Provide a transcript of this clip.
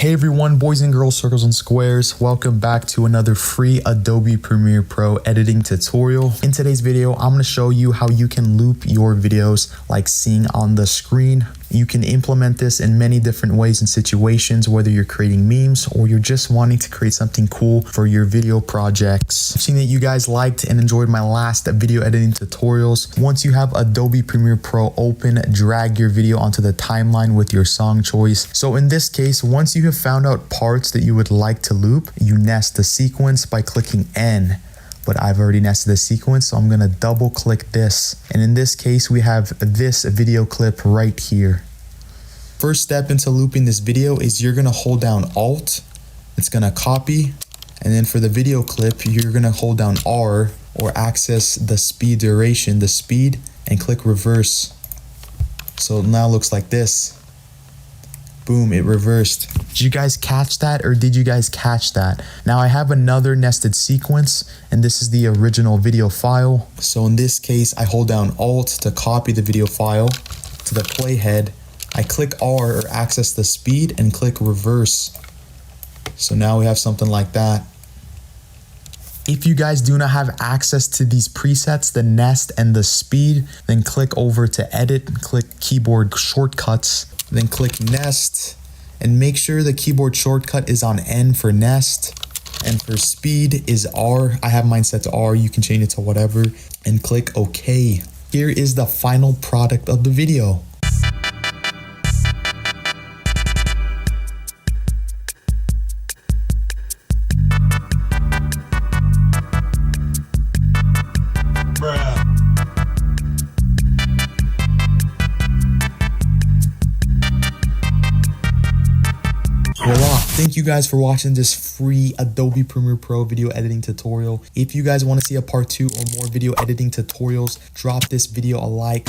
Hey everyone, boys and girls, circles and squares. Welcome back to another free Adobe Premiere Pro editing tutorial. In today's video, I'm going to show you how you can loop your videos like seeing on the screen. You can implement this in many different ways and situations, whether you're creating memes or you're just wanting to create something cool for your video projects. I've seen that you guys liked and enjoyed my last video editing tutorials. Once you have Adobe Premiere Pro open, drag your video onto the timeline with your song choice. So in this case, once you have found out parts that you would like to loop, you nest the sequence by clicking N. But I've already nested the sequence, so I'm gonna double click this. And in this case, we have this video clip right here. First step into looping this video is you're gonna hold down Alt, it's gonna copy, and then for the video clip, you're gonna hold down R or access the speed duration, the speed, and click reverse. So now it looks like this. Boom, it reversed. Did you guys catch that, or did you guys catch that? Now I have another nested sequence, and this is the original video file. So in this case, I hold down Alt to copy the video file to the playhead. I click R or access the speed and click reverse. So now we have something like that. If you guys do not have access to these presets, the nest and the speed, then click over to edit, click keyboard shortcuts, then click nest, and make sure the keyboard shortcut is on N for nest, and for speed is R. I have mine set to R, you can change it to whatever, and click OK. Here is the final product of the video. Voila. Thank you guys for watching this free Adobe Premiere Pro video editing tutorial. If you guys want to see a part 2 or more video editing tutorials, drop this video a like.